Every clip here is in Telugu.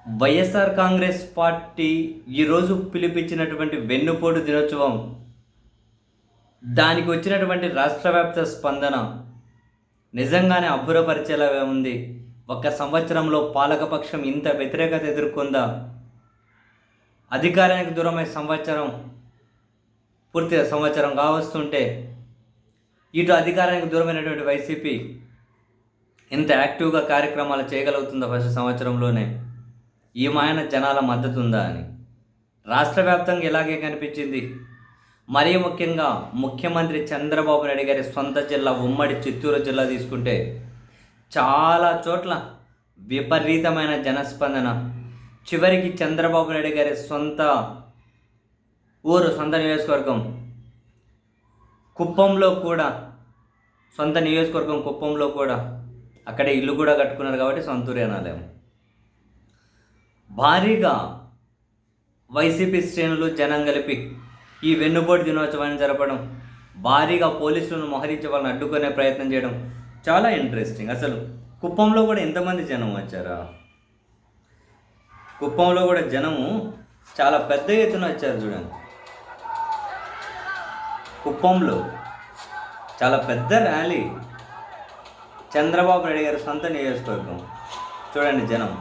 వైఎస్ఆర్ కాంగ్రెస్ పార్టీ ఈరోజు పిలిపించినటువంటి వెన్నుపోటు దినోత్సవం, దానికి వచ్చినటువంటి రాష్ట్ర వ్యాప్త స్పందన నిజంగానే అబ్బురపరిచేలా ఉంది. ఒక సంవత్సరంలో పాలకపక్షం ఇంత వ్యతిరేకత ఎదుర్కొందా? అధికారానికి దూరమై పూర్తిగా సంవత్సరం కావస్తుంటే ఇటు అధికారానికి దూరమైనటువంటి వైసీపీ ఇంత యాక్టివ్గా కార్యక్రమాలు చేయగలుగుతుందా ఫస్ట్ సంవత్సరంలోనే? ఈ మాయన జనాల మద్దతు ఉందా అని రాష్ట్ర వ్యాప్తంగా ఇలాగే కనిపించింది. మరీ ముఖ్యంగా ముఖ్యమంత్రి చంద్రబాబు నాయుడు గారి సొంత జిల్లా ఉమ్మడి చిత్తూరు జిల్లా తీసుకుంటే చాలా చోట్ల విపరీతమైన జనస్పందన. చివరికి చంద్రబాబు నాయుడు గారి సొంత నియోజకవర్గం కుప్పంలో కూడా, సొంత నియోజకవర్గం కుప్పంలో కూడా అక్కడే ఇల్లు కూడా కట్టుకున్నారు కాబట్టి సొంతూరు అనాలేము. భారీగా వైసీపీ శ్రేణులు జనం కలిపి ఈ వెన్నుపోటు దినోత్సవాన్ని జరపడం, భారీగా పోలీసులను మోహరించి వాళ్ళని అడ్డుకునే ప్రయత్నం చేయడం చాలా ఇంట్రెస్టింగ్. అసలు కుప్పంలో కూడా ఎంతమంది జనం వచ్చారా? కుప్పంలో కూడా జనము చాలా పెద్ద ఎత్తున వచ్చారు. చూడండి, కుప్పంలో చాలా పెద్ద ర్యాలీ. చంద్రబాబు నాయుడు గారి సొంత నియోజకవర్గం. చూడండి, జనం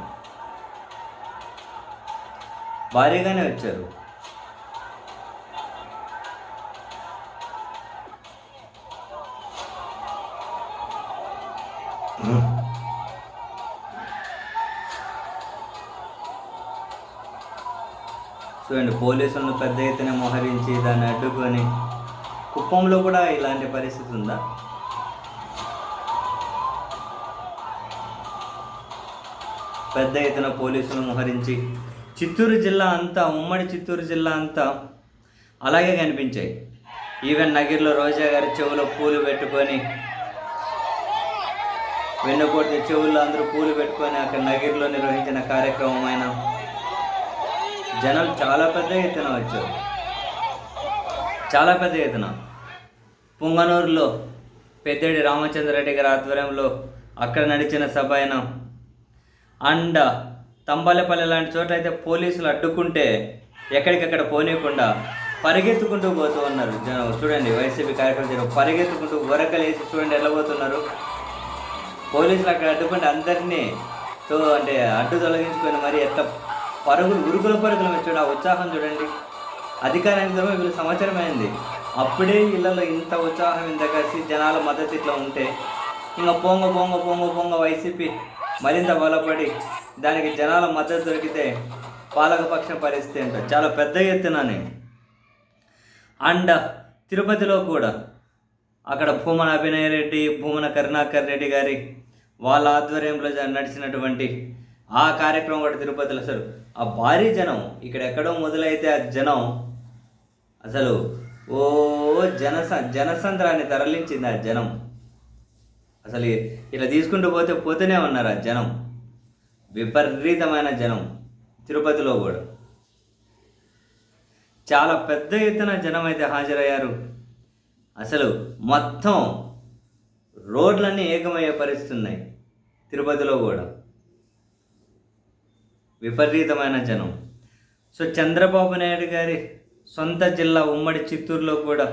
భారీగానే వచ్చారు. చూడండి, పోలీసులను పెద్ద ఎత్తున మోహరించి దాన్ని అడ్డుకొని. కుప్పంలో కూడా ఇలాంటి పరిస్థితి ఉందా? పెద్ద ఎత్తున పోలీసులను మోహరించి చిత్తూరు జిల్లా అంతా, ఉమ్మడి చిత్తూరు జిల్లా అంతా అలాగే కనిపించాయి. ఈవెన్ నగిరిలో రోజా గారి చెవులో పూలు పెట్టుకొని, వెన్నుపోటు చెవుల్లో అందరూ పూలు పెట్టుకొని అక్కడ నగిరిలో నిర్వహించిన కార్యక్రమం అయినా జనం చాలా పెద్ద ఎత్తున వచ్చారు. చాలా పెద్ద ఎత్తున పుంగనూరులో పెద్దేడి రామచంద్రరెడ్డి గారి ఆధ్వర్యంలో అక్కడ నడిచిన సభ అయినా, అండ్ తంబాలపల్లి లాంటి చోట అయితే పోలీసులు అడ్డుకుంటే ఎక్కడికక్కడ పోనీయకుండా పరిగెత్తుకుంటూ పోతూ ఉన్నారు జనం. చూడండి, వైసీపీ కార్యక్రమం పరిగెత్తుకుంటూ ఉరకలేసి చూడండి ఎలా పోతున్నారు. పోలీసులు అక్కడ అడ్డుకుంటే అందరినీ అడ్డు తొలగించుకొని మరి ఎంత ఉరుగుల పరుగులు చూడండి, ఆ ఉత్సాహం చూడండి. అధికారానికి దూరం వీళ్ళు సంవత్సరం అయింది, అప్పుడే ఇళ్లలో ఇంత ఉత్సాహం, ఇంత కలిసి జనాల మద్దతు ఇట్లా ఉంటే ఇంకా పొంగ వైసీపీ మరింత బలపడి దానికి జనాల మద్దతు దొరికితే పాలకపక్షం పరిస్థితి ఏంటో చాలా పెద్ద ఎత్తునని. అండ్ తిరుపతిలో కూడా అక్కడ భూమన అభినయ్ రెడ్డి, భూమన కరుణాకర్ రెడ్డి గారి వాళ్ళ ఆధ్వర్యంలో నడిచినటువంటి ఆ కార్యక్రమం కూడా తిరుపతిలో అసలు ఆ భారీ జనం ఇక్కడ ఎక్కడో మొదలైతే ఆ జనం అసలు జనసంద్రాన్ని తరలించింది. ఆ జనం అసలు ఇలా తీసుకుంటూ పోతూనే ఉన్నారు. ఆ జనం విపరీతమైన జనం. తిరుపతిలో కూడా చాలా పెద్ద ఎత్తున జనం అయితే హాజరయ్యారు. అసలు మొత్తం రోడ్లన్నీ ఏకమయ్యే పరిస్థితి ఉన్నాయి తిరుపతిలో కూడా. విపరీతమైన జనం. సో చంద్రబాబు నాయుడు గారి సొంత జిల్లా ఉమ్మడి చిత్తూరులో కూడా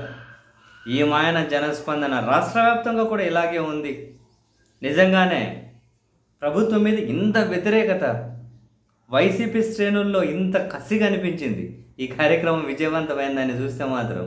ఈ మాయన జనస్పందన రాష్ట్ర వ్యాప్తంగా కూడా ఇలాగే ఉంది. నిజంగానే ప్రభుత్వం మీద ఇంత వ్యతిరేకత, వైసీపీ శ్రేణుల్లో ఇంత కసి కనిపించింది. ఈ కార్యక్రమం విజయవంతమైందని చూస్తే మాత్రం